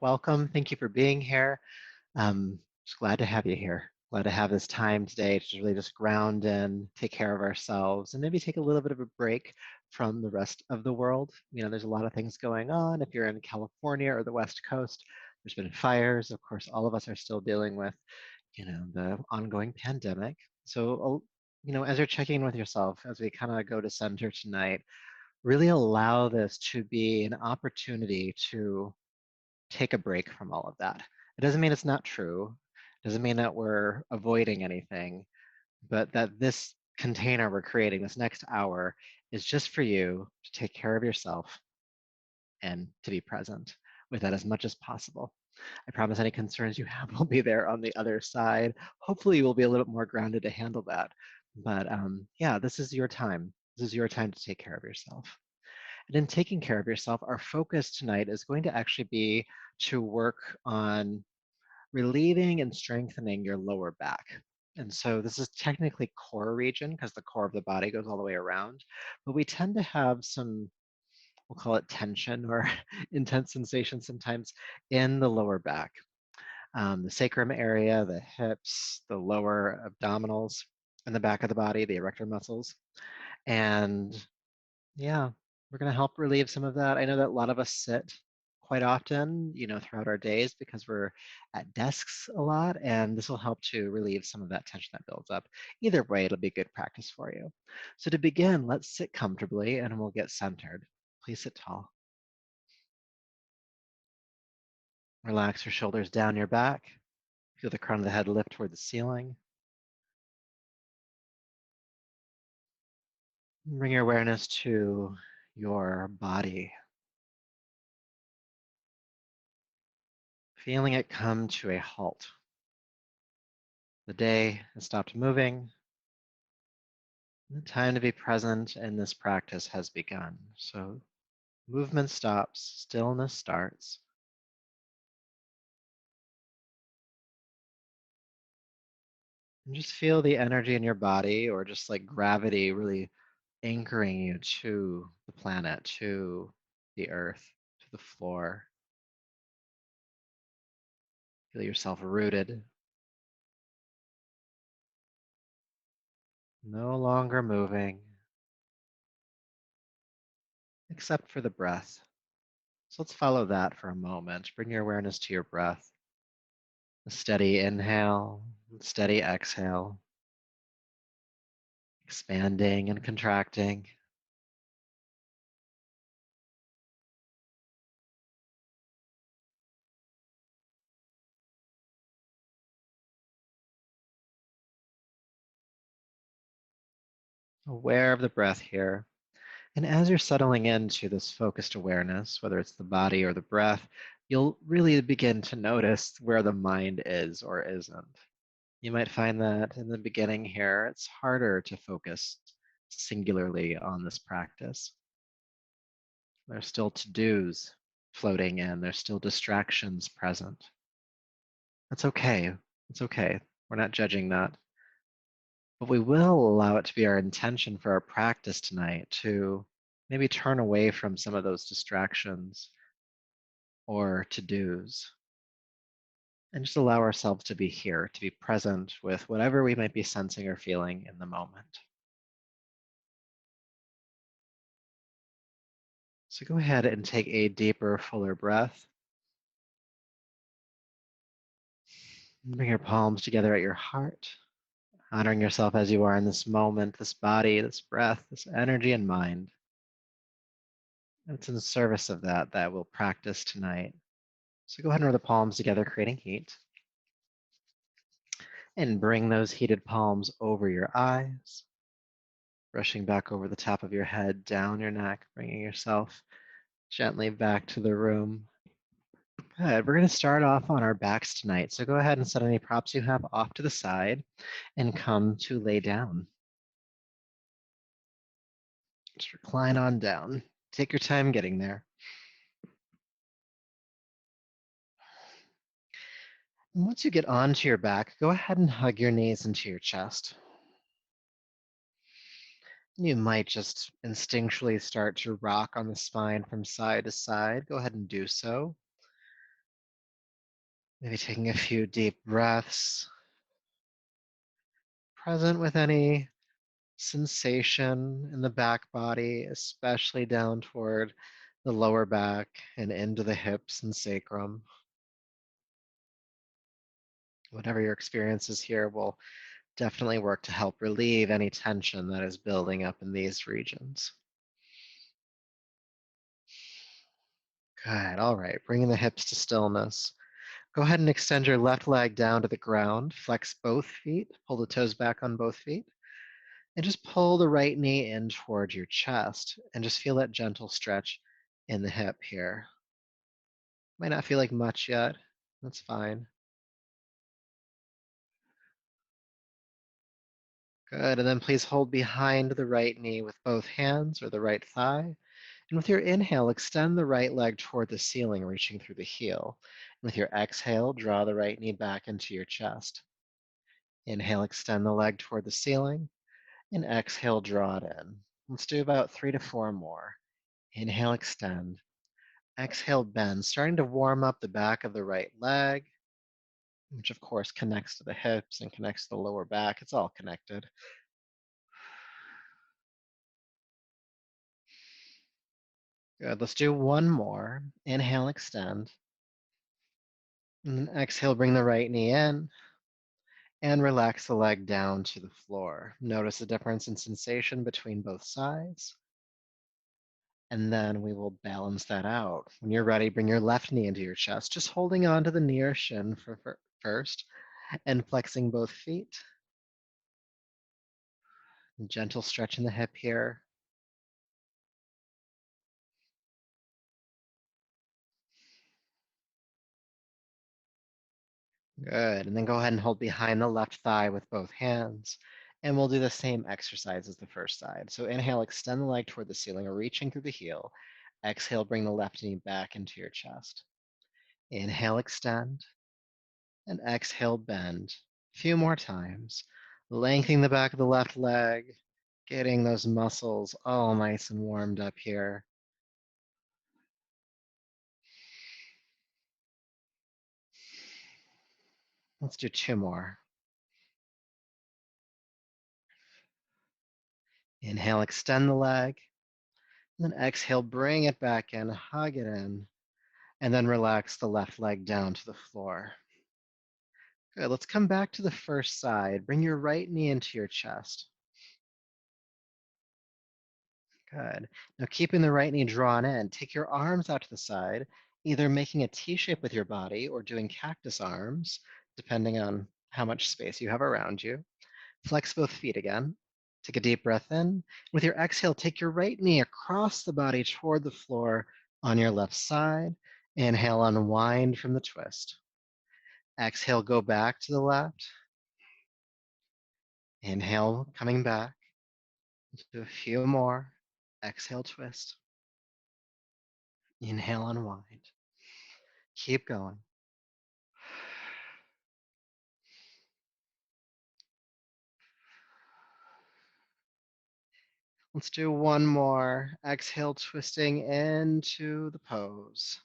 Welcome. Thank you for being here. Just glad to have you here. Glad to have this time today to really just ground and take care of ourselves and maybe take a little bit of a break from the rest of the world. There's a lot of things going on. If you're in California or the West Coast, there's been fires. Of course, all of us are still dealing with, the ongoing pandemic. So, as you're checking in with yourself, as we kind of go to center tonight, really allow this to be an opportunity to take a break from all of that. It doesn't mean it's not true. It doesn't mean that we're avoiding anything, but that this container we're creating, this next hour, is just for you to take care of yourself and to be present with that as much as possible. I promise any concerns you have will be there on the other side. Hopefully, you will be a little bit more grounded to handle that. But yeah, this is your time. This is your time to take care of yourself. And in taking care of yourself, our focus tonight is going to actually be to work on relieving and strengthening your lower back. And so this is technically core region because the core of the body goes all the way around, but we tend to have some, we'll call it tension or intense sensation sometimes in the lower back. The sacrum area, the hips, the lower abdominals, and the back of the body, the erector muscles. And yeah, we're going to help relieve some of that. I know that a lot of us sit quite often, throughout our days because we're at desks a lot, and this will help to relieve some of that tension that builds up. Either way, it'll be good practice for you. So to begin, let's sit comfortably and we'll get centered. Please sit tall. Relax your shoulders down your back. Feel the crown of the head lift toward the ceiling. Bring your awareness to your body, feeling it come to a halt. The day has stopped moving. The time to be present in this practice has begun. So movement stops, stillness starts. And just feel the energy in your body, or just like gravity really anchoring you to the planet, to the earth, to the floor. Feel yourself rooted, no longer moving, except for the breath. So let's follow that for a moment. Bring your awareness to your breath. A steady inhale, steady exhale, expanding and contracting. Aware of the breath here. And as you're settling into this focused awareness, whether it's the body or the breath, you'll really begin to notice where the mind is or isn't. You might find that in the beginning here, it's harder to focus singularly on this practice. There's still to-dos floating in, there's still distractions present. That's okay. It's okay. We're not judging that. But we will allow it to be our intention for our practice tonight to maybe turn away from some of those distractions or to-dos and just allow ourselves to be here, to be present with whatever we might be sensing or feeling in the moment. So go ahead and take a deeper, fuller breath. Bring your palms together at your heart, honoring yourself as you are in this moment, this body, this breath, this energy and mind. And it's in service of that that we'll practice tonight. So go ahead and rub the palms together, creating heat. And bring those heated palms over your eyes, brushing back over the top of your head, down your neck, bringing yourself gently back to the room. Good. We're going to start off on our backs tonight. So go ahead and set any props you have off to the side and come to lay down. Just recline on down. Take your time getting there. And once you get onto your back, go ahead and hug your knees into your chest. You might just instinctually start to rock on the spine from side to side. Go ahead and do so. Maybe taking a few deep breaths, present with any sensation in the back body, especially down toward the lower back and into the hips and sacrum. Whatever your experience is here will definitely work to help relieve any tension that is building up in these regions. Good. All right. Bringing the hips to stillness. Go ahead and extend your left leg down to the ground. Flex both feet. Pull the toes back on both feet. And just pull the right knee in towards your chest. And just feel that gentle stretch in the hip here. Might not feel like much yet. That's fine. Good. And then please hold behind the right knee with both hands or the right thigh. And with your inhale, extend the right leg toward the ceiling, reaching through the heel. And with your exhale, draw the right knee back into your chest. Inhale, extend the leg toward the ceiling, and exhale, draw it in. Let's do about 3 to 4 more. Inhale, extend. Exhale, bend, starting to warm up the back of the right leg, which of course connects to the hips and connects to the lower back. It's all connected. Good. Let's do one more. Inhale, extend. And then exhale, bring the right knee in and relax the leg down to the floor. Notice the difference in sensation between both sides. And then we will balance that out. When you're ready, bring your left knee into your chest, just holding on to the near shin for first and flexing both feet. Gentle stretch in the hip here. Good. And then go ahead and hold behind the left thigh with both hands. And we'll do the same exercise as the first side. So inhale, extend the leg toward the ceiling, reaching through the heel. Exhale, bring the left knee back into your chest. Inhale, extend, and exhale, bend. A few more times. Lengthening the back of the left leg, getting those muscles all nice and warmed up here. Let's do 2 more. Inhale, extend the leg. And then exhale, bring it back in, hug it in, and then relax the left leg down to the floor. Good. Let's come back to the first side. Bring your right knee into your chest. Good. Now, keeping the right knee drawn in, take your arms out to the side, either making a T shape with your body or doing cactus arms, depending on how much space you have around you. Flex both feet again. Take a deep breath in. With your exhale, take your right knee across the body toward the floor on your left side. Inhale, unwind from the twist. Exhale, go back to the left. Inhale, coming back. Do a few more. Exhale, twist. Inhale, unwind. Keep going. Let's do one more. Exhale, twisting into the pose.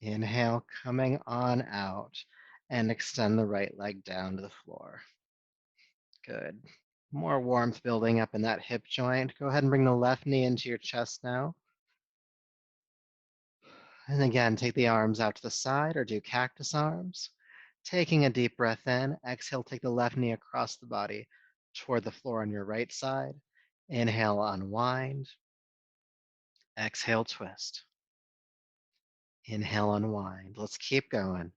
Inhale, coming on out, and extend the right leg down to the floor. Good. More warmth building up in that hip joint. Go ahead and bring the left knee into your chest now. And again, take the arms out to the side or do cactus arms. Taking a deep breath in, exhale, take the left knee across the body toward the floor on your right side. Inhale, unwind. Exhale, twist. Inhale, unwind. Let's keep going.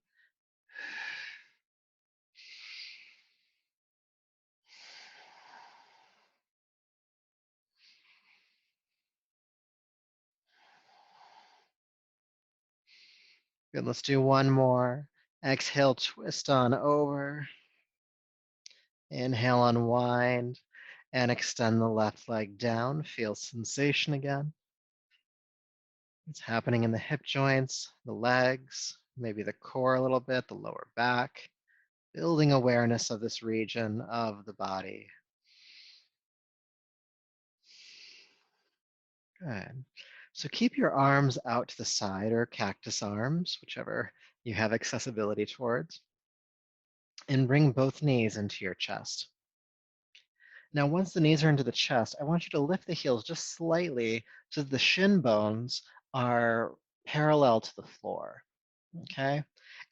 Good, let's do one more. Exhale, twist on over. Inhale, unwind, and extend the left leg down. Feel sensation again. It's happening in the hip joints, the legs, maybe the core a little bit, the lower back, building awareness of this region of the body. Good. So keep your arms out to the side or cactus arms, whichever you have accessibility towards, and bring both knees into your chest. Now, once the knees are into the chest, I want you to lift the heels just slightly so that the shin bones are parallel to the floor, okay?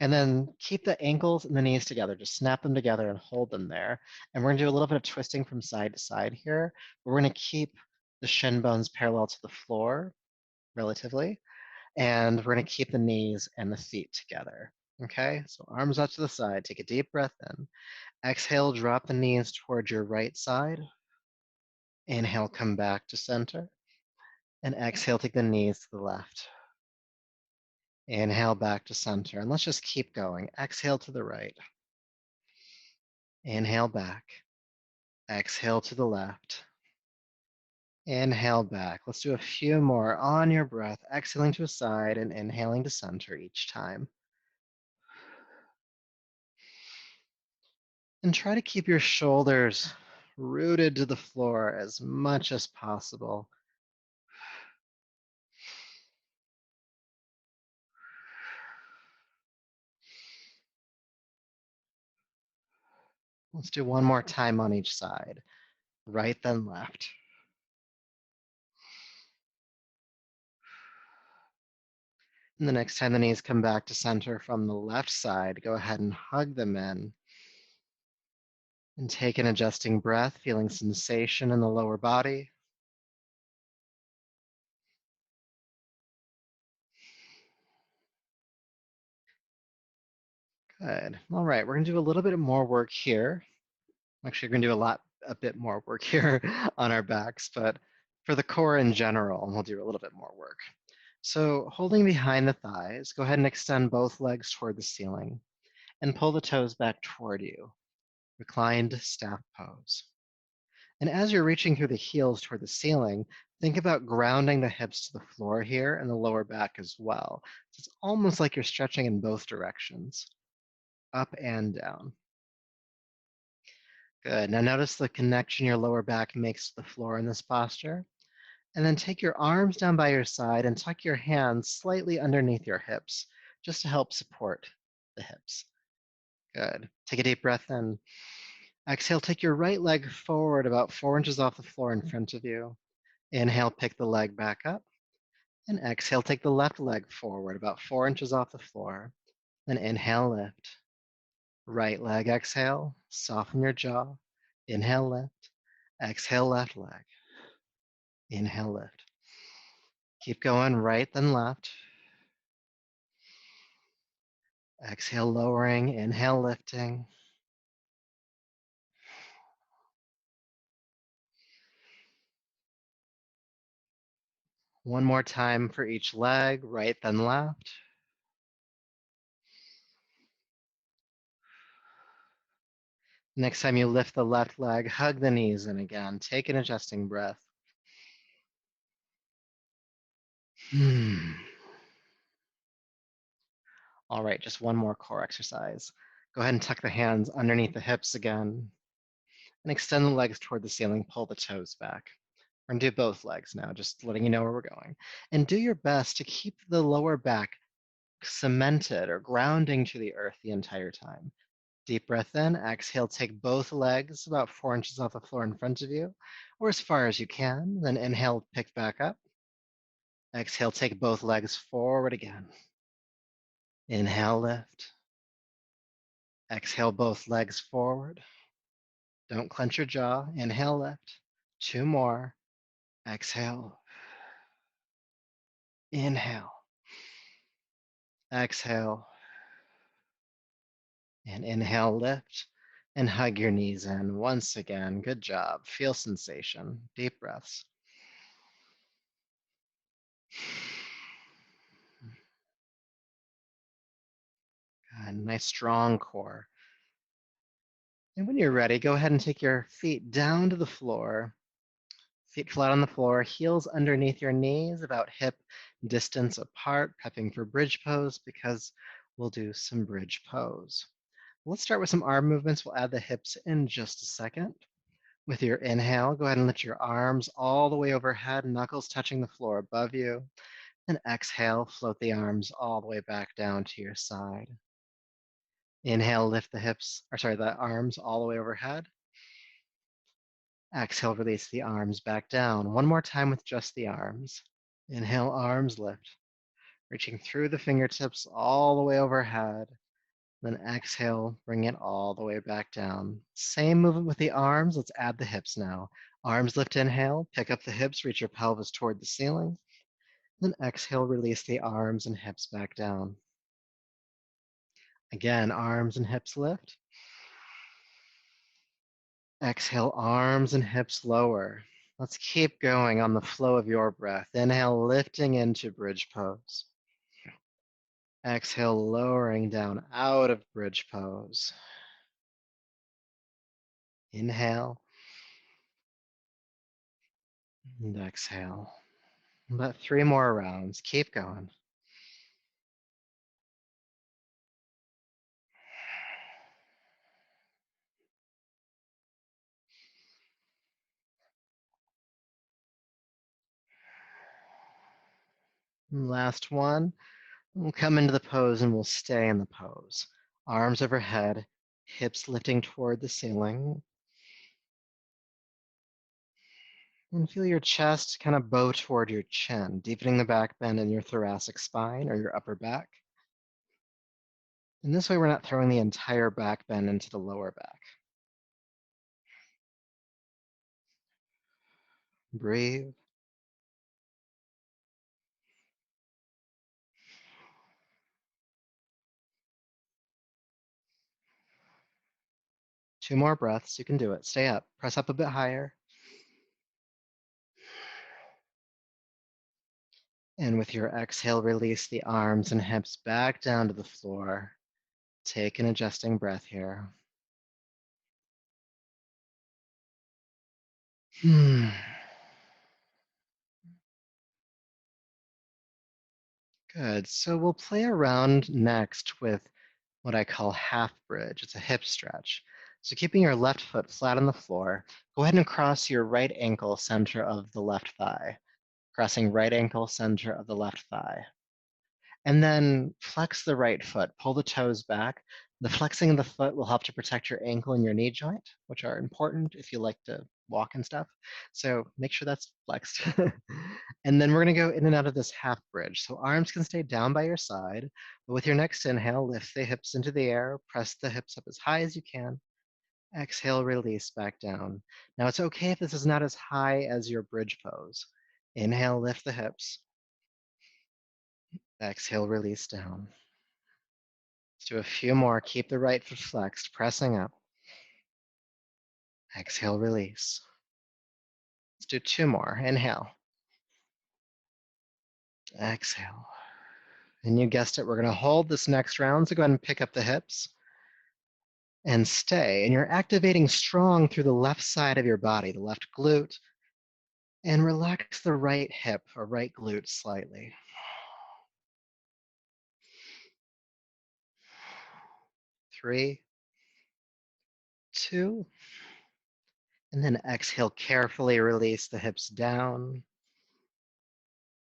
And then keep the ankles and the knees together. Just snap them together and hold them there. And we're gonna do a little bit of twisting from side to side here. But we're gonna keep the shin bones parallel to the floor, relatively. And we're gonna keep the knees and the feet together, okay? So arms out to the side, take a deep breath in. Exhale, drop the knees towards your right side. Inhale, come back to center. And exhale, take the knees to the left. Inhale, back to center. And let's just keep going. Exhale to the right. Inhale back. Exhale to the left. Inhale back. Let's do a few more on your breath, exhaling to a side and inhaling to center each time. And try to keep your shoulders rooted to the floor as much as possible. Let's do one more time on each side. Right, then left. And the next time the knees come back to center from the left side, go ahead and hug them in. And take an adjusting breath, feeling sensation in the lower body. Good. All right, we're gonna do a little bit more work here. Actually, we're gonna do a bit more work here on our backs, but for the core in general, we'll do a little bit more work. So holding behind the thighs, go ahead and extend both legs toward the ceiling and pull the toes back toward you. Reclined staff pose. And as you're reaching through the heels toward the ceiling, think about grounding the hips to the floor here and the lower back as well. So it's almost like you're stretching in both directions, up and down. Good. Now notice the connection your lower back makes to the floor in this posture. And then take your arms down by your side and tuck your hands slightly underneath your hips, just to help support the hips. Good. Take a deep breath in. Exhale, take your right leg forward about 4 inches off the floor in front of you. Inhale, pick the leg back up. And exhale, take the left leg forward about 4 inches off the floor. Then inhale, lift. Right leg, exhale, soften your jaw. Inhale, lift. Exhale, left leg. Inhale, lift. Keep going, right then left. Exhale, lowering. Inhale, lifting. One more time for each leg, right then left. Next time you lift the left leg, hug the knees in again. Take an adjusting breath. All right, just one more core exercise. Go ahead and tuck the hands underneath the hips again and extend the legs toward the ceiling. Pull the toes back. We're gonna do both legs now, just letting you know where we're going. And do your best to keep the lower back cemented or grounding to the earth the entire time. Deep breath in, exhale, take both legs about 4 inches off the floor in front of you, or as far as you can. Then inhale, pick back up. Exhale, take both legs forward again. Inhale, lift. Exhale, both legs forward. Don't clench your jaw. Inhale, lift. 2 more. Exhale. Inhale. Exhale. And inhale, lift. And hug your knees in once again. Good job. Feel sensation. Deep breaths. Good. Nice strong core. And when you're ready, go ahead and take your feet down to the floor. Feet flat on the floor, heels underneath your knees, about hip distance apart, prepping for bridge pose because we'll do some bridge pose. Let's start with some arm movements. We'll add the hips in just a second. With your inhale, go ahead and lift your arms all the way overhead, knuckles touching the floor above you. And exhale, float the arms all the way back down to your side. Inhale, lift the arms all the way overhead. Exhale, release the arms back down. One more time with just the arms. Inhale, arms lift, reaching through the fingertips all the way overhead. Then exhale, bring it all the way back down. Same movement with the arms. Let's add the hips now. Arms lift, inhale, pick up the hips, reach your pelvis toward the ceiling. Then exhale, release the arms and hips back down. Again, arms and hips lift. Exhale, arms and hips lower. Let's keep going on the flow of your breath. Inhale, lifting into bridge pose. Exhale, lowering down out of bridge pose. Inhale and exhale. About 3 more rounds. Keep going. Last one. We'll come into the pose and we'll stay in the pose. Arms overhead, hips lifting toward the ceiling. And feel your chest kind of bow toward your chin, deepening the back bend in your thoracic spine or your upper back. And this way we're not throwing the entire back bend into the lower back. Breathe. Two more breaths. You can do it. Stay up. Press up a bit higher. And with your exhale, release the arms and hips back down to the floor. Take an adjusting breath here. Good. So we'll play around next with what I call half bridge. It's a hip stretch. So keeping your left foot flat on the floor, go ahead and cross your right ankle center of the left thigh. Crossing right ankle center of the left thigh. And then flex the right foot, pull the toes back. The flexing of the foot will help to protect your ankle and your knee joint, which are important if you like to walk and stuff. So make sure that's flexed. And then we're gonna go in and out of this half bridge. So arms can stay down by your side, but with your next inhale, lift the hips into the air, press the hips up as high as you can. Exhale, release back down. Now it's okay if this is not as high as your bridge pose. Inhale, lift the hips. Exhale, release down. Let's do a few more. Keep the right foot flexed, pressing up. Exhale, release. Let's do 2 more. Inhale. Exhale. And you guessed it, we're going to hold this next round. So go ahead and pick up the hips and stay. And you're activating strong through the left side of your body, the left glute, and relax the right hip or right glute slightly. 3, 2, and then exhale, carefully release the hips down.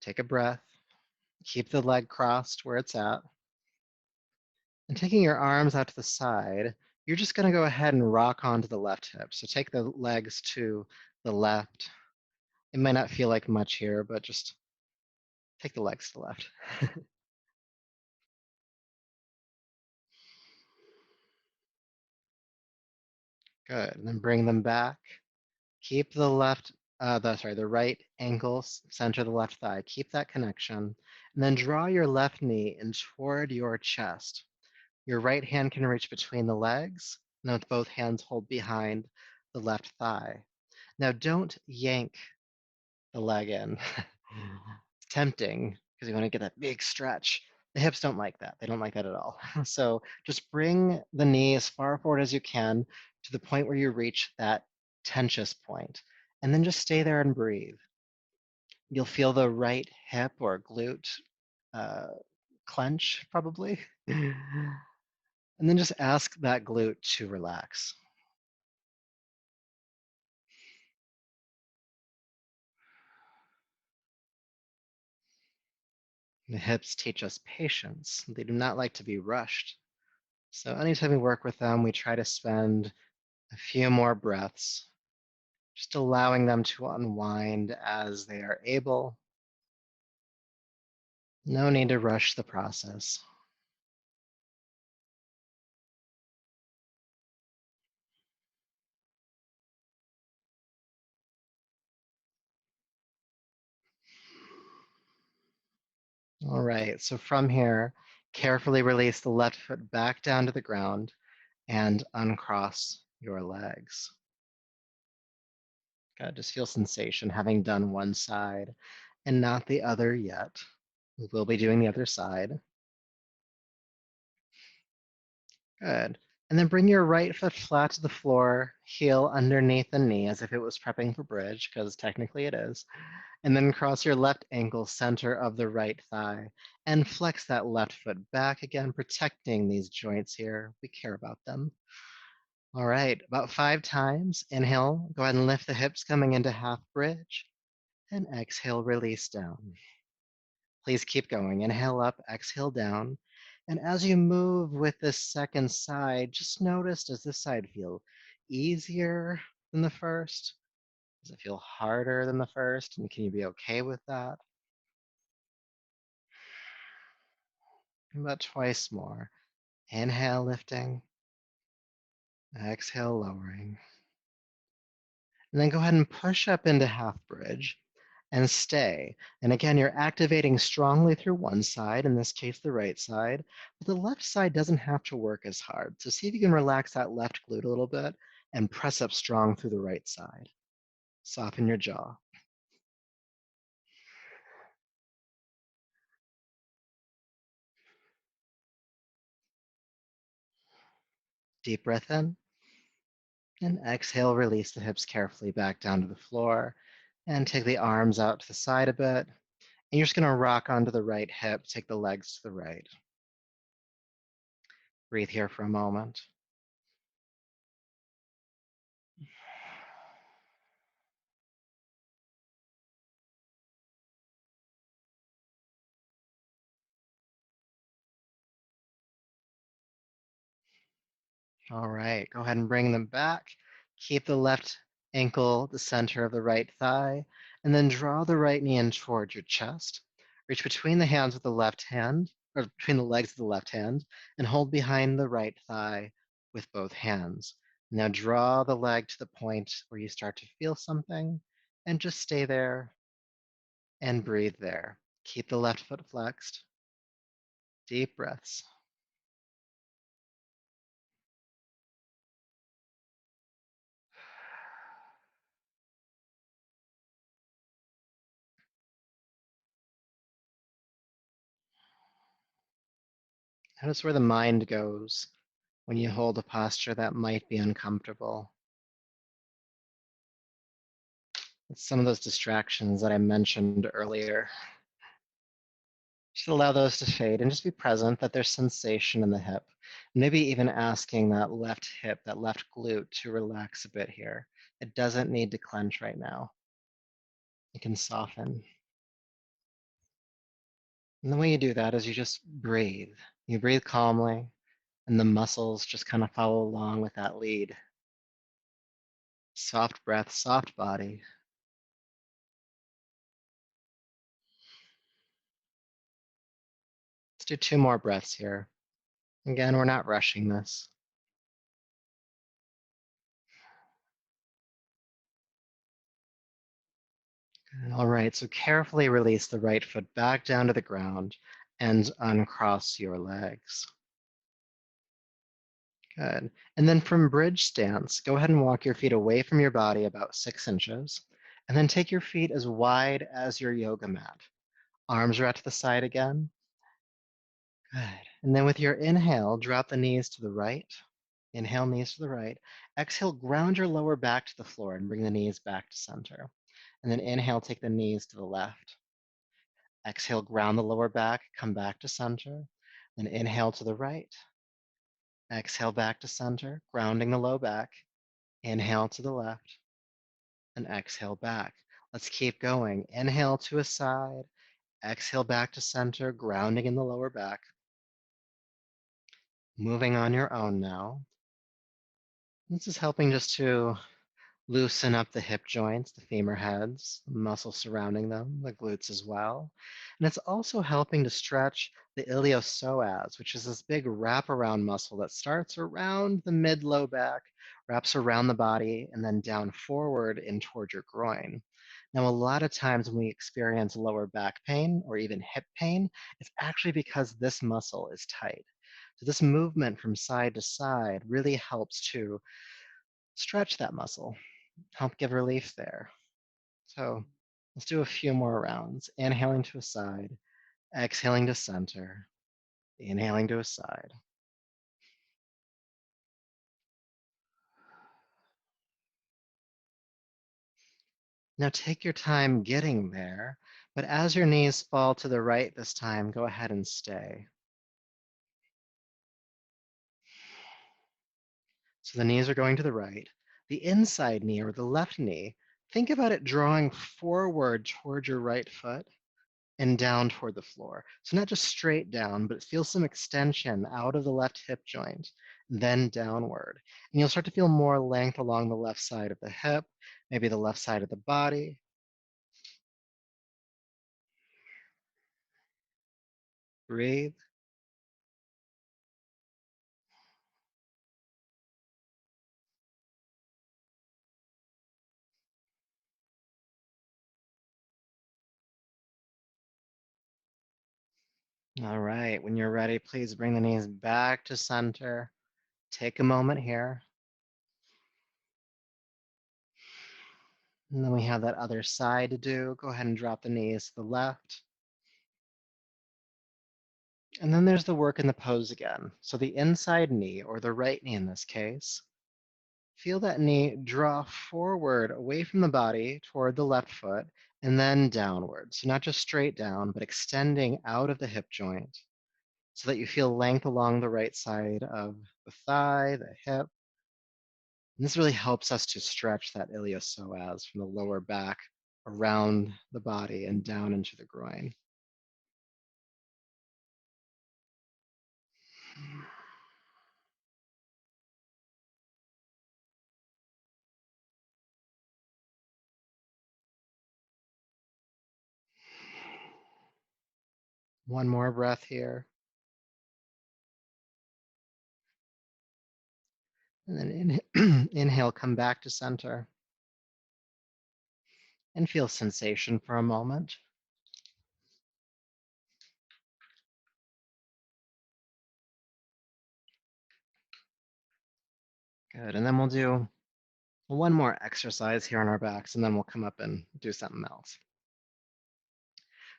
Take a breath. Keep the leg crossed where it's at. And taking your arms out to the side, you're just going to go ahead and rock onto the left hip. So take the legs to the left. It might not feel like much here, but just take the legs to the left. Good. And then bring them back. Keep the the right ankle center the left thigh. Keep that connection. And then draw your left knee in toward your chest. Your right hand can reach between the legs. And with both hands, hold behind the left thigh. Now don't yank the leg in. It's tempting because you want to get that big stretch. The hips don't like that. They don't like that at all. So just bring the knee as far forward as you can to the point where you reach that tensious point, and then just stay there and breathe. You'll feel the right hip or glute uh, clench probably. And then just ask that glute to relax. The hips teach us patience. They do not like to be rushed. So anytime we work with them, we try to spend a few more breaths, just allowing them to unwind as they are able. No need to rush the process. All right, so from here, carefully release the left foot back down to the ground and uncross your legs. Good, just feel sensation having done one side and not the other yet. We will be doing the other side. Good. And then bring your right foot flat to the floor, heel underneath the knee as if it was prepping for bridge, because technically it is. And then cross your left ankle center of the right thigh and flex that left foot back again, protecting these joints here. We care about them. All right, about 5 times. Inhale, go ahead and lift the hips coming into half bridge. And exhale, release down. Please keep going. Inhale up, exhale down. And as you move with this second side, just notice, does this side feel easier than the first? Does it feel harder than the first? And can you be okay with that? About twice more. Inhale, lifting. Exhale, lowering. And then go ahead and push up into half bridge and stay. And again, you're activating strongly through one side, in this case, the right side, but the left side doesn't have to work as hard. So see if you can relax that left glute a little bit and press up strong through the right side. Soften your jaw. Deep breath in and exhale, release the hips carefully back down to the floor and take the arms out to the side a bit. And you're just gonna rock onto the right hip, take the legs to the right. Breathe here for a moment. All right, go ahead and bring them back. Keep the left ankle the center of the right thigh, and then draw the right knee in towards your chest. Reach between the hands with the left hand, or between the legs of the left hand, and hold behind the right thigh with both hands. Now draw the leg to the point where you start to feel something, and just stay there and breathe there. Keep the left foot flexed. Deep breaths. Notice where the mind goes when you hold a posture that might be uncomfortable. It's some of those distractions that I mentioned earlier. Just allow those to fade and just be present that there's sensation in the hip. Maybe even asking that left hip, that left glute to relax a bit here. It doesn't need to clench right now. It can soften. And the way you do that is you just breathe. You breathe calmly, and the muscles just kind of follow along with that lead. Soft breath, soft body. Let's do 2 more breaths here. Again, we're not rushing this. All right, so carefully release the right foot back down to the ground and uncross your legs. Good. And then from bridge stance, go ahead and walk your feet away from your body about 6 inches, and then take your feet as wide as your yoga mat. Arms are out to the side again. Good. And then with your inhale, drop the knees to the right. Inhale, knees to the right. Exhale, ground your lower back to the floor and bring the knees back to center. And then inhale, take the knees to the left. Exhale, ground the lower back, come back to center. Then inhale to the right. Exhale back to center, grounding the low back. Inhale to the left and exhale back. Let's keep going. Inhale to a side, Exhale back to center, grounding in the lower back. Moving on your own now. This is helping just to loosen up the hip joints, the femur heads, the muscles surrounding them, the glutes as well. And it's also helping to stretch the iliopsoas, which is this big wraparound muscle that starts around the mid-low back, wraps around the body, and then down forward in toward your groin. Now, a lot of times when we experience lower back pain or even hip pain, it's actually because this muscle is tight. So this movement from side to side really helps to stretch that muscle, help give relief there. So let's do a few more rounds. Inhaling to a side, exhaling to center, inhaling to a side. Now take your time getting there, but as your knees fall to the right this time, go ahead and stay. So the knees are going to the right. The inside knee or the left knee, think about it drawing forward toward your right foot and down toward the floor. So not just straight down, but feel some extension out of the left hip joint, then downward. And you'll start to feel more length along the left side of the hip, maybe the left side of the body. Breathe. All right, when you're ready, please bring the knees back to center. Take a moment here. And then we have that other side to do. Go ahead and drop the knees to the left. And then there's the work in the pose again. So the inside knee, or the right knee in this case, feel that knee draw forward away from the body toward the left foot and then downward. So not just straight down, but extending out of the hip joint so that you feel length along the right side of the thigh, the hip. And this really helps us to stretch that iliopsoas from the lower back around the body and down into the groin. One more breath here. And then inhale, come back to center and feel sensation for a moment. Good. And then we'll do one more exercise here on our backs, and then we'll come up and do something else.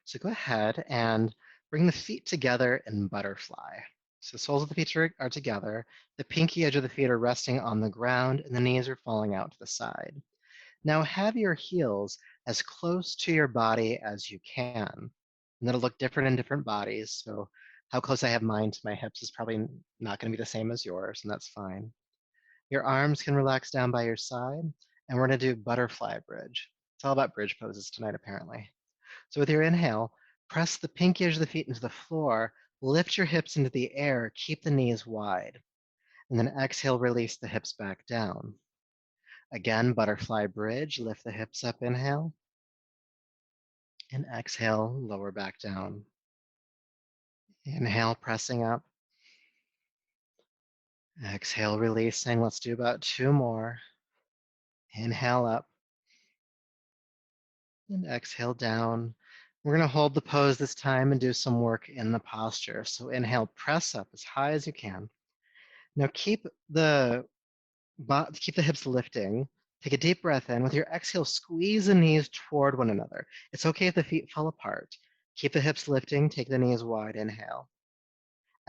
So go ahead and bring the feet together in butterfly. So the soles of the feet are together, the pinky edge of the feet are resting on the ground, and the knees are falling out to the side. Now have your heels as close to your body as you can. And that'll look different in different bodies. So how close I have mine to my hips is probably not going to be the same as yours, and that's fine. Your arms can relax down by your side, and we're going to do butterfly bridge. It's all about bridge poses tonight, apparently. So with your inhale, press the pinky edge of the feet into the floor, lift your hips into the air, keep the knees wide, and then exhale, release the hips back down. Again, butterfly bridge, lift the hips up, inhale, and exhale, lower back down. Inhale, pressing up. Exhale, releasing. Let's do about two more. Inhale up and exhale down. We're going to hold the pose this time and do some work in the posture. So inhale, press up as high as you can. Now keep the hips lifting. Take a deep breath in. With your exhale, squeeze the knees toward one another. It's okay if the feet fall apart. Keep the hips lifting. Take the knees wide. Inhale.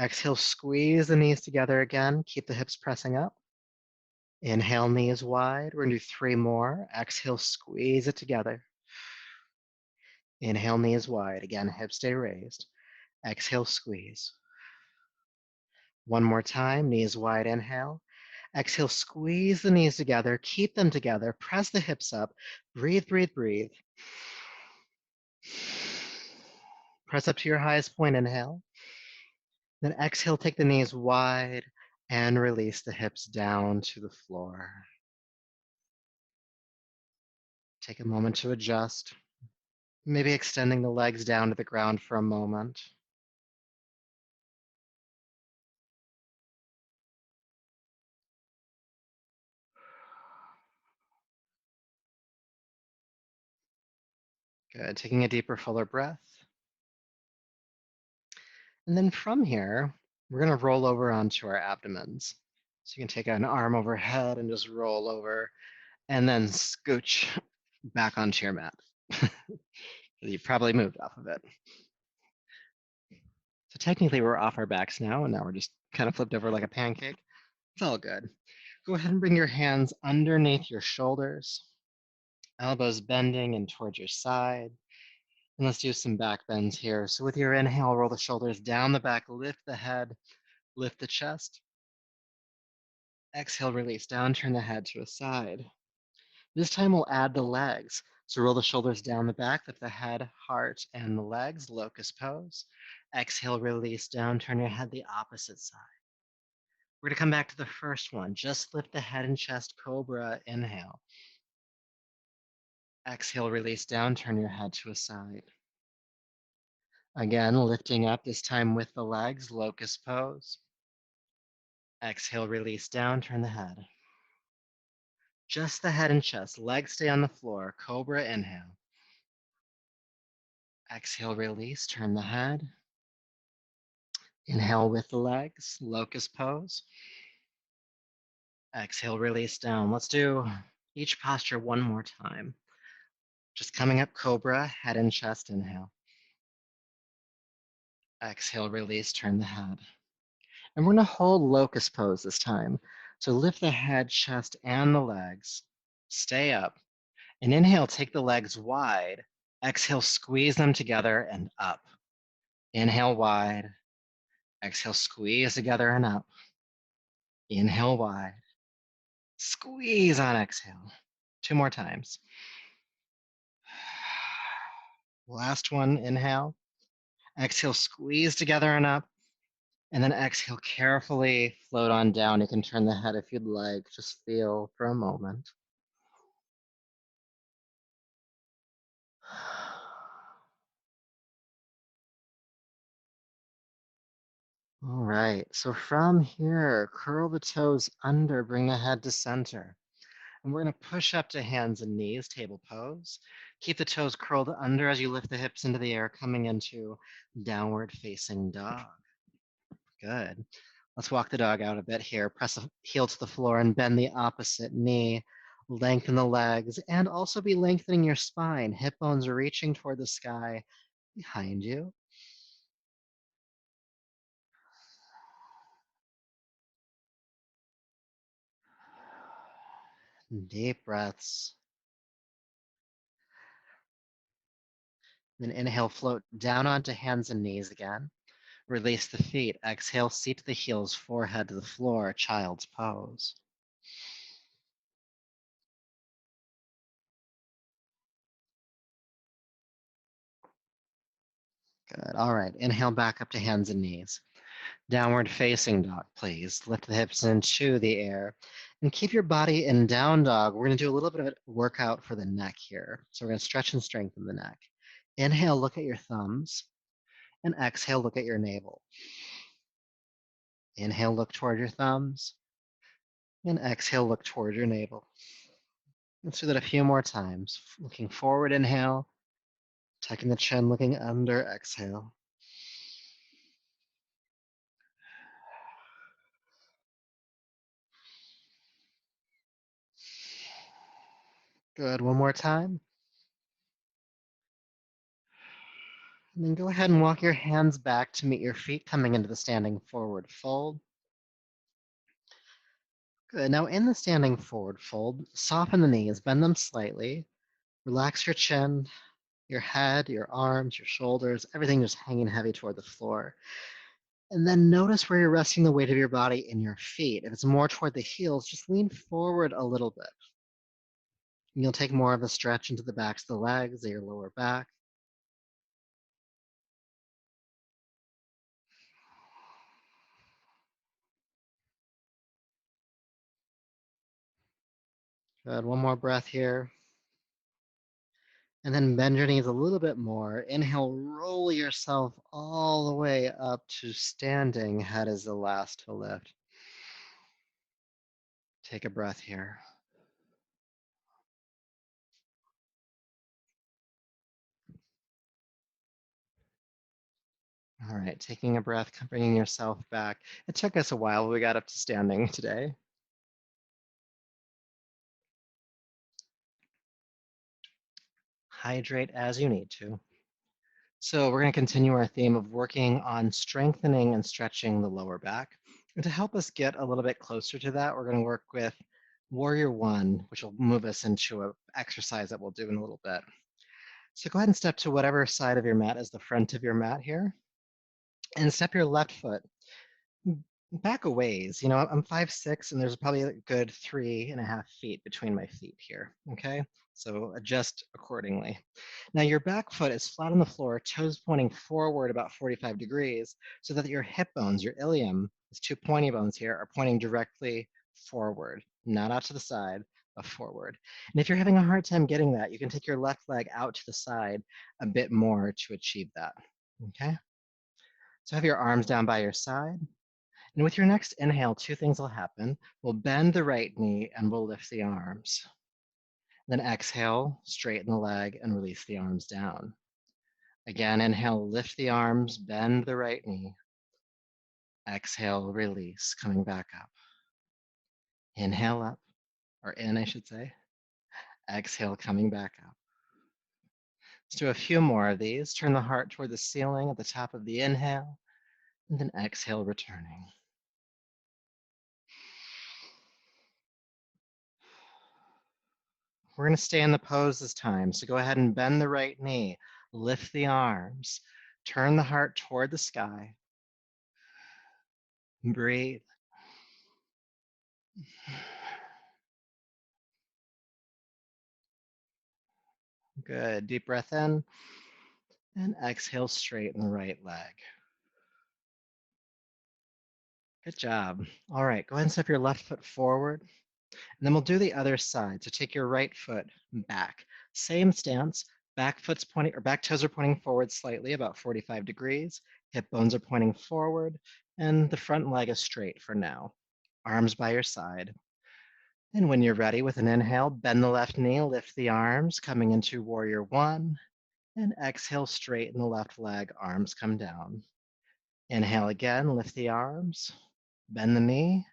Exhale, squeeze the knees together again. Keep the hips pressing up. Inhale, knees wide. We're going to do three more. Exhale, squeeze it together. Inhale, knees wide. Again, hips stay raised. Exhale, squeeze. One more time, knees wide, inhale. Exhale, squeeze the knees together. Keep them together. Press the hips up. Breathe, breathe, breathe. Press up to your highest point, inhale. Then exhale, take the knees wide and release the hips down to the floor. Take a moment to adjust, maybe extending the legs down to the ground for a moment. Good, taking a deeper, fuller breath. And then from here, we're gonna roll over onto our abdomens. So you can take an arm overhead and just roll over and then scooch back onto your mat. You probably moved off of it. So technically we're off our backs now, and now we're just kind of flipped over like a pancake. It's all good. Go ahead and bring your hands underneath your shoulders, elbows bending and towards your side. And let's do some back bends here. So with your inhale, roll the shoulders down the back, lift the head, lift the chest. Exhale, release down, turn the head to a side. This time we'll add the legs. So roll the shoulders down the back, lift the head, heart, and the legs, locust pose. Exhale, release down, turn your head the opposite side. We're gonna come back to the first one. Just lift the head and chest, cobra, inhale. Exhale, release down, turn your head to a side. Again, lifting up, this time with the legs, locust pose. Exhale, release down, turn the head. Just the head and chest, legs stay on the floor, cobra, inhale. Exhale, release, turn the head. Inhale with the legs, locust pose. Exhale, release down. Let's do each posture one more time. Just coming up, cobra, head and chest, inhale. Exhale, release, turn the head. And we're gonna hold locust pose this time. So lift the head, chest, and the legs. Stay up. And inhale, take the legs wide. Exhale, squeeze them together and up. Inhale wide. Exhale, squeeze together and up. Inhale wide. Squeeze on exhale. Two more times. Last one, inhale. Exhale, squeeze together and up. And then exhale, carefully float on down. You can turn the head if you'd like. Just feel for a moment. All right, so from here, curl the toes under, bring the head to center. And we're gonna push up to hands and knees, table pose. Keep the toes curled under as you lift the hips into the air, coming into downward facing dog. Good. Let's walk the dog out a bit here. Press a heel to the floor and bend the opposite knee. Lengthen the legs and also be lengthening your spine. Hip bones are reaching toward the sky behind you. Deep breaths. Then inhale, float down onto hands and knees again. Release the feet. Exhale, seat to the heels, forehead to the floor, child's pose. Good. All right. Inhale back up to hands and knees. Downward facing dog, please. Lift the hips into the air and keep your body in down dog. We're going to do a little bit of a workout for the neck here. So we're going to stretch and strengthen the neck. Inhale, look at your thumbs, and exhale, look at your navel. Inhale, look toward your thumbs, and exhale, look toward your navel. Let's do that a few more times. Looking forward, inhale, tucking the chin, looking under, exhale. Good, one more time. And then go ahead and walk your hands back to meet your feet, coming into the standing forward fold. Good, now in the standing forward fold, soften the knees, bend them slightly, relax your chin, your head, your arms, your shoulders, everything just hanging heavy toward the floor. And then notice where you're resting the weight of your body in your feet. If it's more toward the heels, just lean forward a little bit. And you'll take more of a stretch into the backs of the legs, your lower back. Good. One more breath here. And then bend your knees a little bit more. Inhale, roll yourself all the way up to standing. Head is the last to lift. Take a breath here. All right, taking a breath, bringing yourself back. It took us a while. We got up to standing today. Hydrate as you need to. So we're going to continue our theme of working on strengthening and stretching the lower back. And to help us get a little bit closer to that, we're going to work with Warrior One, which will move us into an exercise that we'll do in a little bit. So go ahead and step to whatever side of your mat is the front of your mat here. And step your left foot back a ways. You know, I'm 5'6", and there's probably a good 3.5 feet between my feet here, okay? So adjust accordingly. Now your back foot is flat on the floor, toes pointing forward about 45 degrees, so that your hip bones, your ilium, these two pointy bones here, are pointing directly forward, not out to the side, but forward. And if you're having a hard time getting that, you can take your left leg out to the side a bit more to achieve that, okay? So have your arms down by your side. And with your next inhale, two things will happen. We'll bend the right knee and we'll lift the arms. Then exhale, straighten the leg and release the arms down. Again, inhale, lift the arms, bend the right knee. Exhale, release, coming back up. Inhale up, or in, I should say. Exhale, coming back up. Let's do a few more of these. Turn the heart toward the ceiling at the top of the inhale, and then exhale, returning. We're going to stay in the pose this time. So go ahead and bend the right knee, lift the arms, turn the heart toward the sky. Breathe. Good. Deep breath in and exhale, straighten the right leg. Good job. All right, go ahead and step your left foot forward. And then we'll do the other side. So take your right foot back. Same stance. Back foot's pointing, or back toes are pointing forward slightly, about 45 degrees. Hip bones are pointing forward, and the front leg is straight for now. Arms by your side. And when you're ready with an inhale, bend the left knee, lift the arms, coming into Warrior One. And exhale, straighten the left leg, arms come down. Inhale again, lift the arms, bend the knee.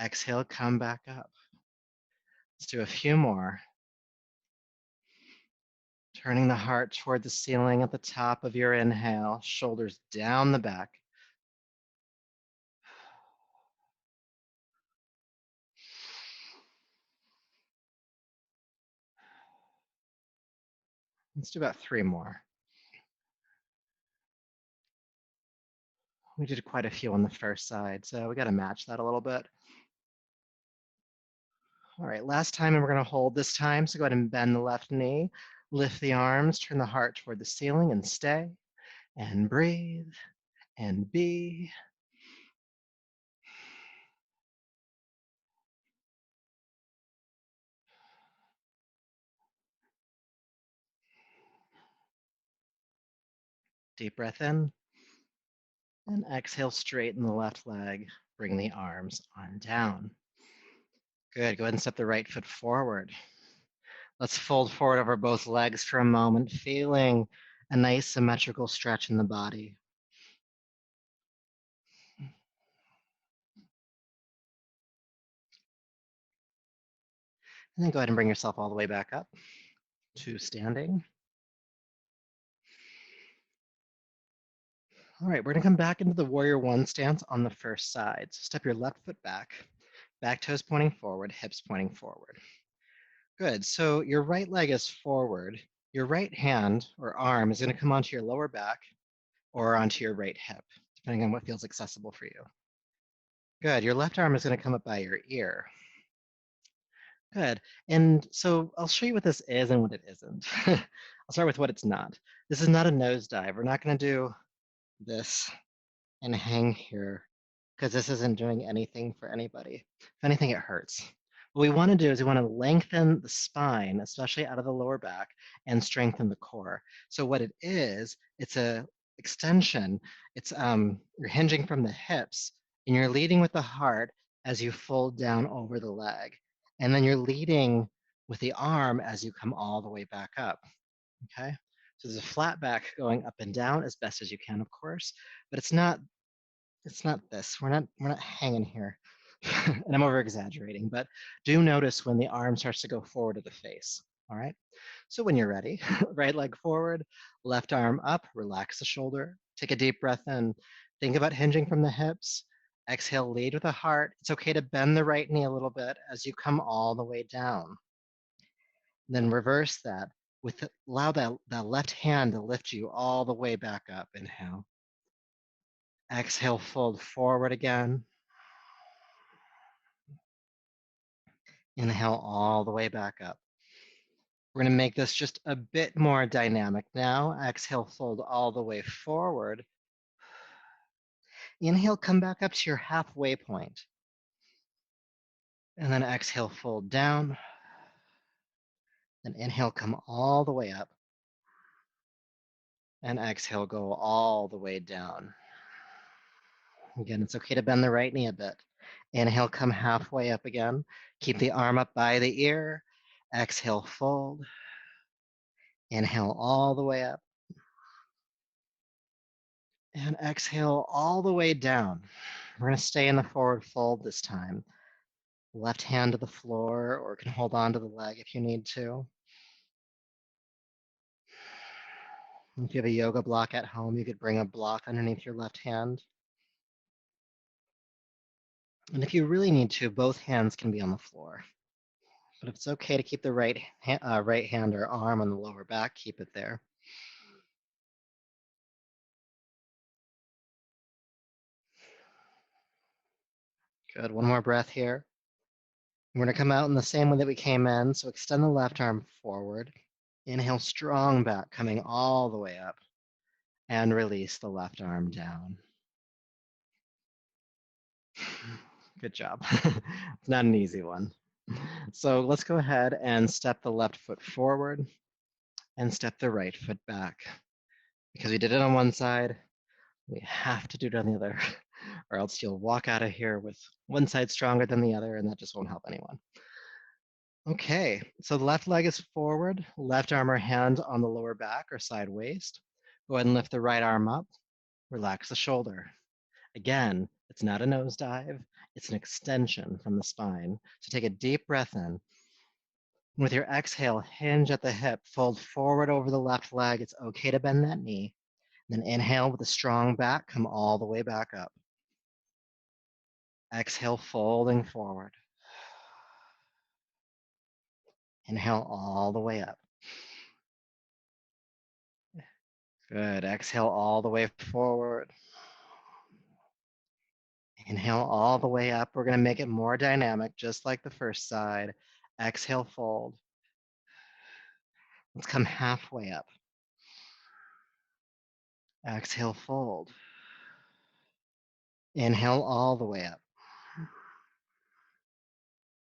Exhale, come back up. Let's do a few more. Turning the heart toward the ceiling at the top of your inhale, shoulders down the back. Let's do about 3 more. We did quite a few on the first side, so we got to match that a little bit. All right, last time, and we're going to hold this time. So go ahead and bend the left knee, lift the arms, turn the heart toward the ceiling and stay, and breathe, and be. Deep breath in, and exhale, straighten the left leg, bring the arms on down. Good, go ahead and step the right foot forward. Let's fold forward over both legs for a moment, feeling a nice symmetrical stretch in the body. And then go ahead and bring yourself all the way back up to standing. All right, we're gonna come back into the Warrior One stance on the first side. So step your left foot back toes pointing forward, hips pointing forward. Good, so your right leg is forward. Your right hand or arm is gonna come onto your lower back or onto your right hip, depending on what feels accessible for you. Good, your left arm is gonna come up by your ear. Good. And so I'll show you what this is and what it isn't. I'll start with what it's not. This is not a nosedive. We're not going to do this and hang here because this isn't doing anything for anybody. If anything, it hurts. What we want to do is we want to lengthen the spine, especially out of the lower back, and strengthen the core. So what it is, it's a extension. It's you're hinging from the hips, and you're leading with the heart as you fold down over the leg. And then you're leading with the arm as you come all the way back up. Okay? So there's a flat back going up and down as best as you can, of course, but it's not this. We're not hanging here. And I'm over exaggerating, but do notice when the arm starts to go forward of the face. All right. So when you're ready, right leg forward, left arm up, relax the shoulder, take a deep breath in. Think about hinging from the hips. Exhale, lead with the heart. It's okay to bend the right knee a little bit as you come all the way down. Then reverse that allow that left hand to lift you all the way back up. Inhale. Exhale, fold forward again. Inhale all the way back up. We're going to make this just a bit more dynamic now. Exhale, fold all the way forward. Inhale, come back up to your halfway point. And then exhale, fold down. Then inhale, come all the way up. And exhale, go all the way down. Again, it's okay to bend the right knee a bit. Inhale, come halfway up again. Keep the arm up by the ear. Exhale, fold. Inhale all the way up. And exhale all the way down. We're going to stay in the forward fold this time. Left hand to the floor, or can hold on to the leg if you need to. If you have a yoga block at home, you could bring a block underneath your left hand. And if you really need to, both hands can be on the floor. But if it's okay to keep the right hand or arm on the lower back, keep it there. Good. One more breath here. We're going to come out in the same way that we came in. So extend the left arm forward. Inhale, strong back, coming all the way up. And release the left arm down. Good job. It's not an easy one. So let's go ahead and step the left foot forward and step the right foot back. Because we did it on one side, we have to do it on the other, or else you'll walk out of here with one side stronger than the other, and that just won't help anyone. Okay, so the left leg is forward, left arm or hand on the lower back or side waist. Go ahead and lift the right arm up, relax the shoulder. Again, it's not a nosedive, it's an extension from the spine. So take a deep breath in. With your exhale, hinge at the hip, fold forward over the left leg. It's okay to bend that knee. Then inhale with a strong back, come all the way back up. Exhale, folding forward. Inhale all the way up. Good. Exhale all the way forward. Inhale all the way up. We're going to make it more dynamic, just like the first side. Exhale, fold. Let's come halfway up. Exhale, fold. Inhale all the way up.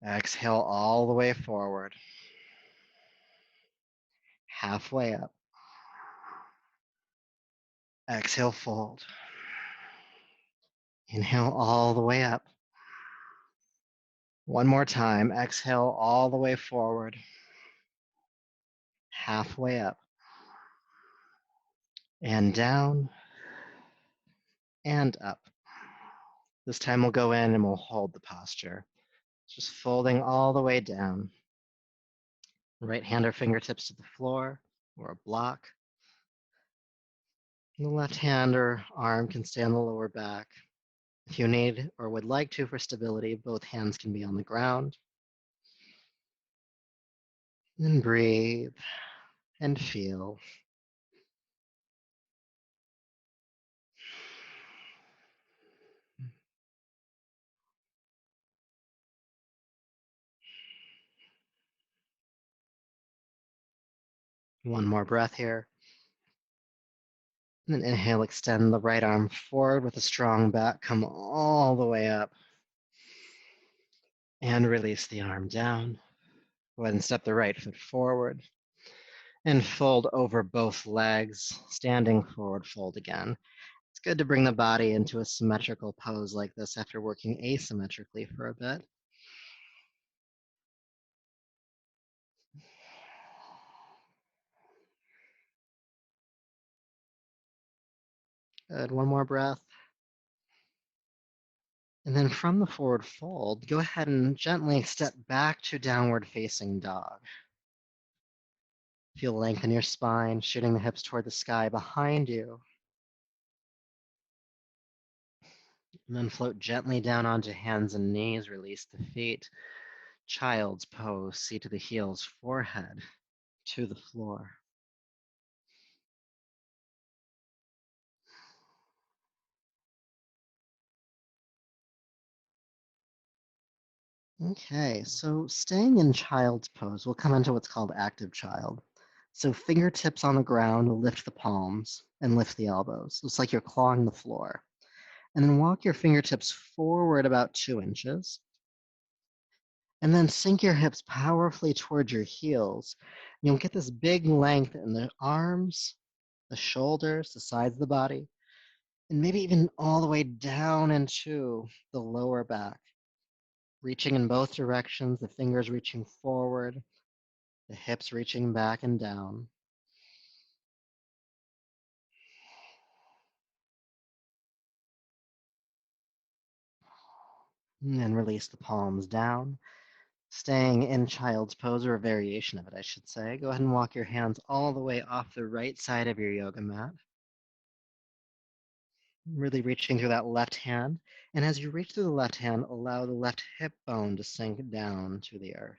Exhale all the way forward. Halfway up. Exhale, fold. Inhale all the way up. One more time. Exhale all the way forward. Halfway up. And down. And up. This time we'll go in and we'll hold the posture. Just folding all the way down. Right hand or fingertips to the floor or a block. And the left hand or arm can stay on the lower back. If you need or would like to for stability, both hands can be on the ground. And breathe and feel. One more breath here. And then inhale, extend the right arm forward with a strong back. Come all the way up. And release the arm down. Go ahead and step the right foot forward and fold over both legs. Standing forward, fold again. It's good to bring the body into a symmetrical pose like this after working asymmetrically for a bit. Good, one more breath. And then from the forward fold, go ahead and gently step back to downward facing dog. Feel length in your spine, shooting the hips toward the sky behind you. And then float gently down onto hands and knees, release the feet. Child's pose, seat to the heels, forehead to the floor. Okay, so staying in child's pose, we'll come into what's called active child. So fingertips on the ground, lift the palms and lift the elbows. It's like you're clawing the floor. And then walk your fingertips forward about 2 inches. And then sink your hips powerfully towards your heels. You'll get this big length in the arms, the shoulders, the sides of the body, and maybe even all the way down into the lower back. Reaching in both directions, the fingers reaching forward, the hips reaching back and down. And then release the palms down. Staying in child's pose, or a variation of it, I should say. Go ahead and walk your hands all the way off the right side of your yoga mat. Really reaching through that left hand. And as you reach through the left hand, allow the left hip bone to sink down to the earth.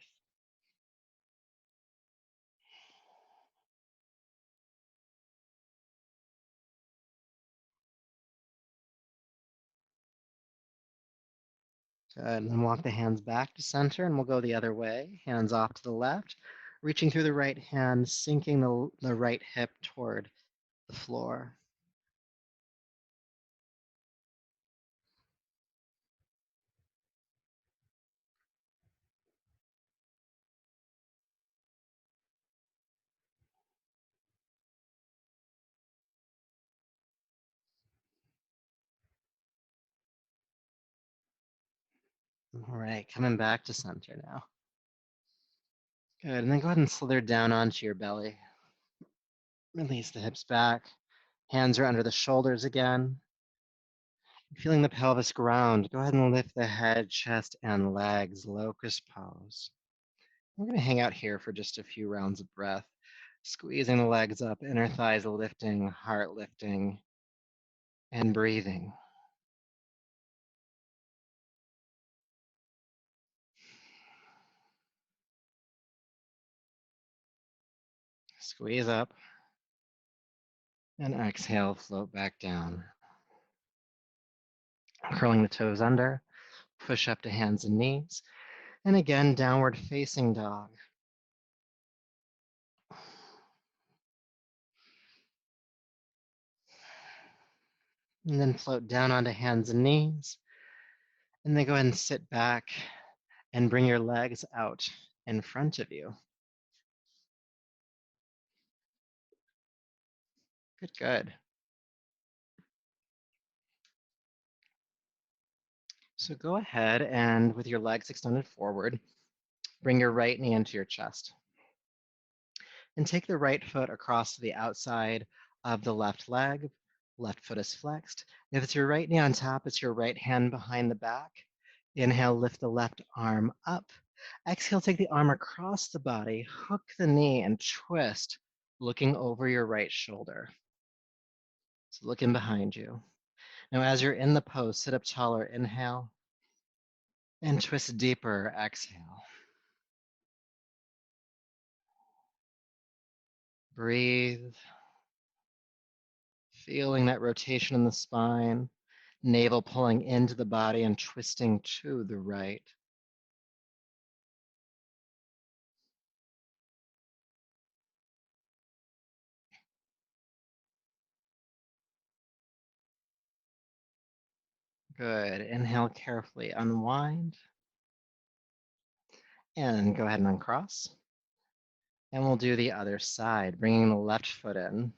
Good. And then walk the hands back to center, and we'll go the other way. Hands off to the left. Reaching through the right hand, sinking the right hip toward the floor. All right, coming back to center now. Good, and then go ahead and slither down onto your belly. Release the hips back. Hands are under the shoulders again. Feeling the pelvis ground, go ahead and lift the head, chest, and legs, locust pose. We're going to hang out here for just a few rounds of breath, squeezing the legs up, inner thighs lifting, heart lifting, and breathing. Squeeze up, and exhale, float back down. Curling the toes under, push up to hands and knees, and again, downward facing dog. And then float down onto hands and knees. And then go ahead and sit back and bring your legs out in front of you. Good, good. So go ahead and with your legs extended forward, bring your right knee into your chest. And take the right foot across to the outside of the left leg. Left foot is flexed. If it's your right knee on top, it's your right hand behind the back. Inhale, lift the left arm up. Exhale, take the arm across the body, hook the knee and twist, looking over your right shoulder. So looking behind you. Now, as you're in the pose, sit up taller, inhale, and twist deeper, exhale. Breathe, feeling that rotation in the spine, navel pulling into the body and twisting to the right. Good. Inhale carefully, unwind. And go ahead and uncross. And we'll do the other side, bringing the left foot in.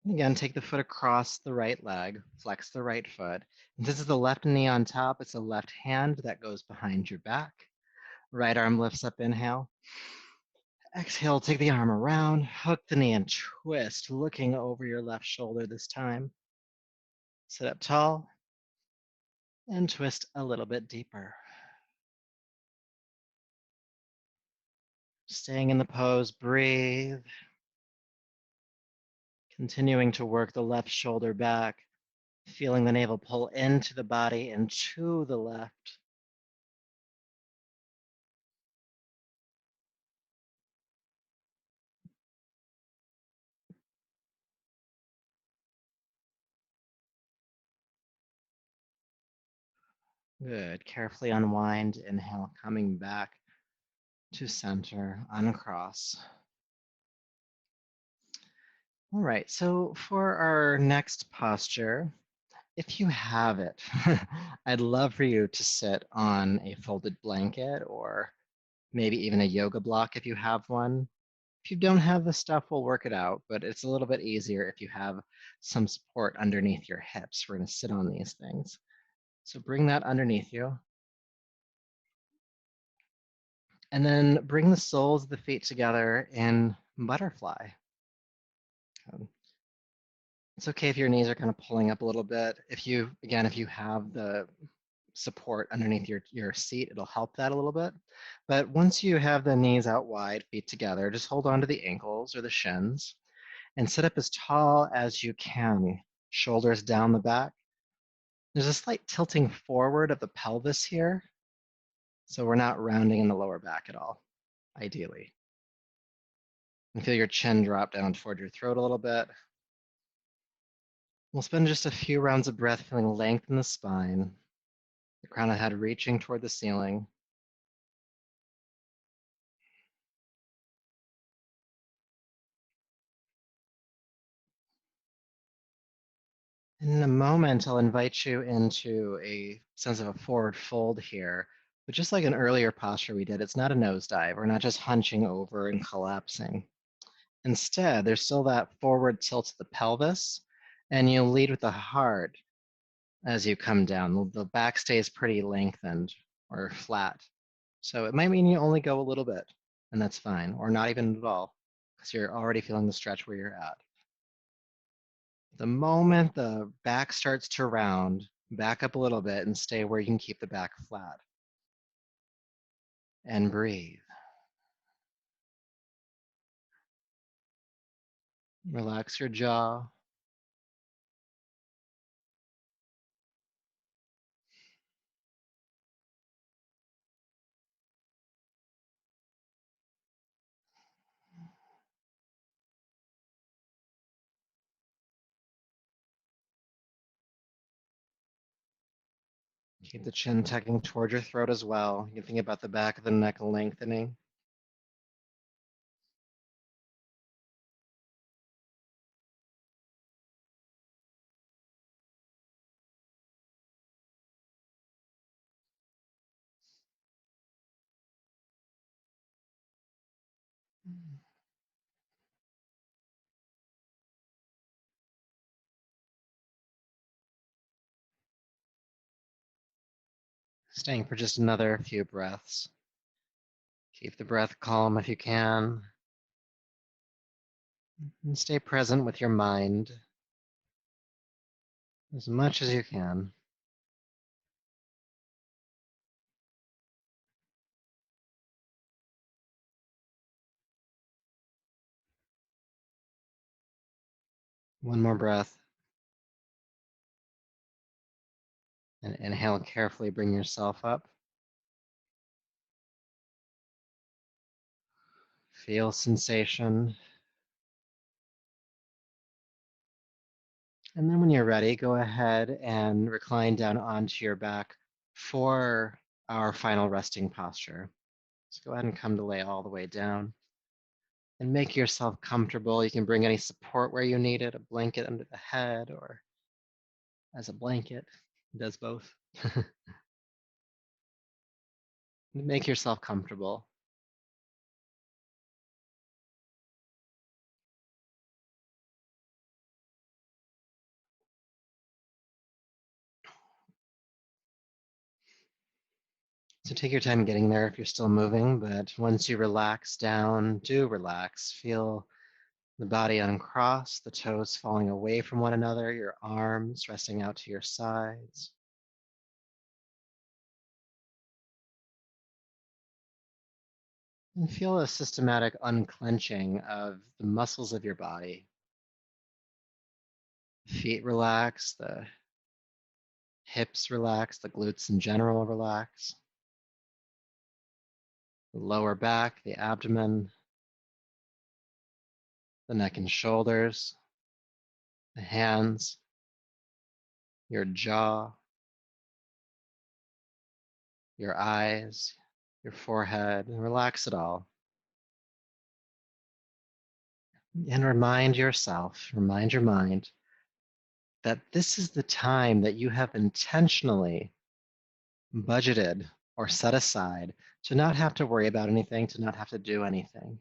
And again, take the foot across the right leg, flex the right foot. And this is the left knee on top. It's the left hand that goes behind your back. Right arm lifts up, inhale. Exhale, take the arm around, hook the knee and twist, looking over your left shoulder this time. Sit up tall and twist a little bit deeper. Staying in the pose, breathe. Continuing to work the left shoulder back, feeling the navel pull into the body and to the left. Good. Carefully unwind, inhale, coming back to center, uncross. All right, so for our next posture, if you have it, I'd love for you to sit on a folded blanket or maybe even a yoga block if you have one. If you don't have the stuff, we'll work it out, but it's a little bit easier if you have some support underneath your hips. We're going to sit on these things. So bring that underneath you. And then bring the soles of the feet together in butterfly. It's okay if your knees are kind of pulling up a little bit. If you have the support underneath your seat, it'll help that a little bit. But once you have the knees out wide, feet together, just hold on to the ankles or the shins and sit up as tall as you can, shoulders down the back. There's a slight tilting forward of the pelvis here, so we're not rounding in the lower back at all, ideally. And feel your chin drop down toward your throat a little bit. We'll spend just a few rounds of breath feeling length in the spine, the crown of the head reaching toward the ceiling. In a moment, I'll invite you into a sense of a forward fold here. But just like an earlier posture we did, it's not a nosedive. We're not just hunching over and collapsing. Instead, there's still that forward tilt of the pelvis, and you lead with the heart as you come down. The back stays pretty lengthened or flat. So it might mean you only go a little bit, and that's fine, or not even at all, because you're already feeling the stretch where you're at. The moment the back starts to round, back up a little bit and stay where you can keep the back flat. And breathe. Relax your jaw. Keep the chin tucking toward your throat as well. You think about the back of the neck lengthening. Staying for just another few breaths. Keep the breath calm if you can. And stay present with your mind as much as you can. One more breath. And inhale carefully, bring yourself up. Feel sensation. And then when you're ready, go ahead and recline down onto your back for our final resting posture. So go ahead and come to lay all the way down and make yourself comfortable. You can bring any support where you need it, a blanket under the head or as a blanket. It does both. Make yourself comfortable. So take your time getting there if you're still moving, but once you relax down, do relax. Feel the body uncross, the toes falling away from one another, your arms resting out to your sides. And feel a systematic unclenching of the muscles of your body. Feet relax, the hips relax, the glutes in general relax. The lower back, the abdomen, the neck and shoulders, the hands, your jaw, your eyes, your forehead, and relax it all. And remind yourself, remind your mind that this is the time that you have intentionally budgeted or set aside to not have to worry about anything, to not have to do anything.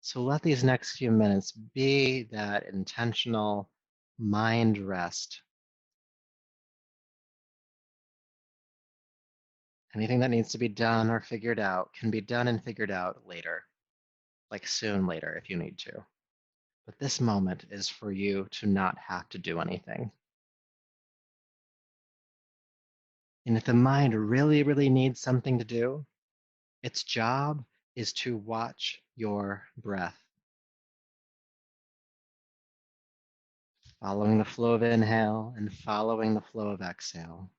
So let these next few minutes be that intentional mind rest. Anything that needs to be done or figured out can be done and figured out later, like soon later if you need to. But this moment is for you to not have to do anything. And if the mind really, really needs something to do, its job is to watch your breath, following the flow of inhale and following the flow of exhale.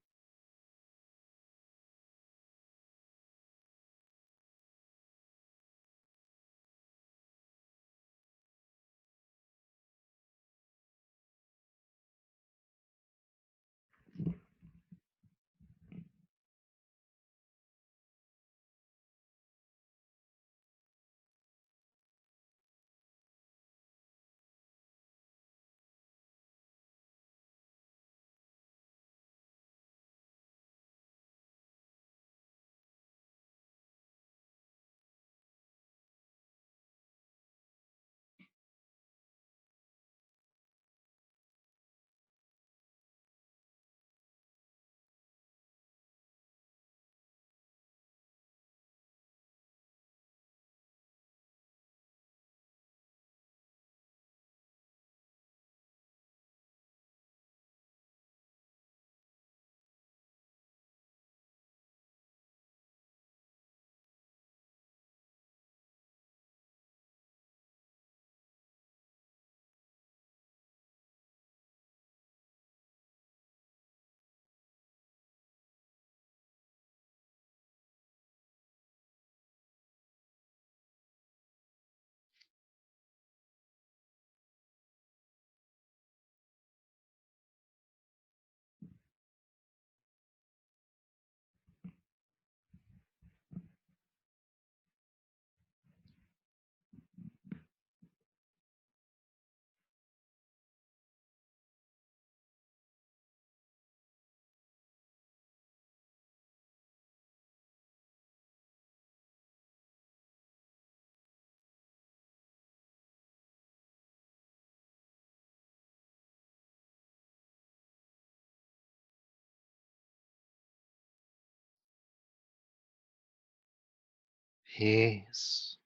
Peace,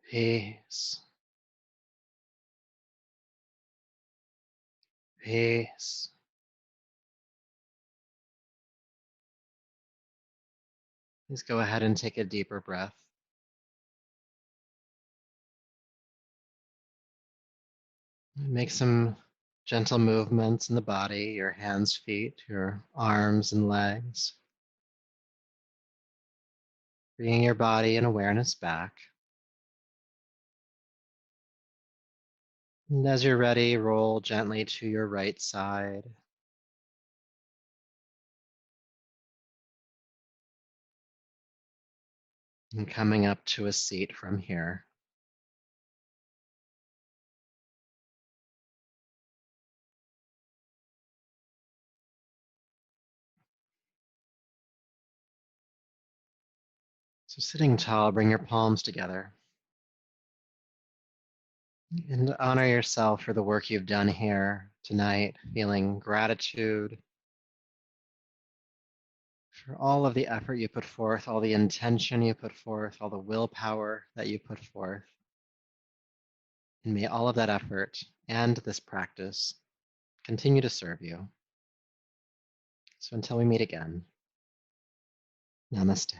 peace, peace. Please go ahead and take a deeper breath. Make some gentle movements in the body, your hands, feet, your arms and legs. Bringing your body and awareness back. And as you're ready, roll gently to your right side. And coming up to a seat from here. So sitting tall, bring your palms together and honor yourself for the work you've done here tonight, feeling gratitude for all of the effort you put forth, all the intention you put forth, all the willpower that you put forth. And may all of that effort and this practice continue to serve you. So until we meet again, namaste.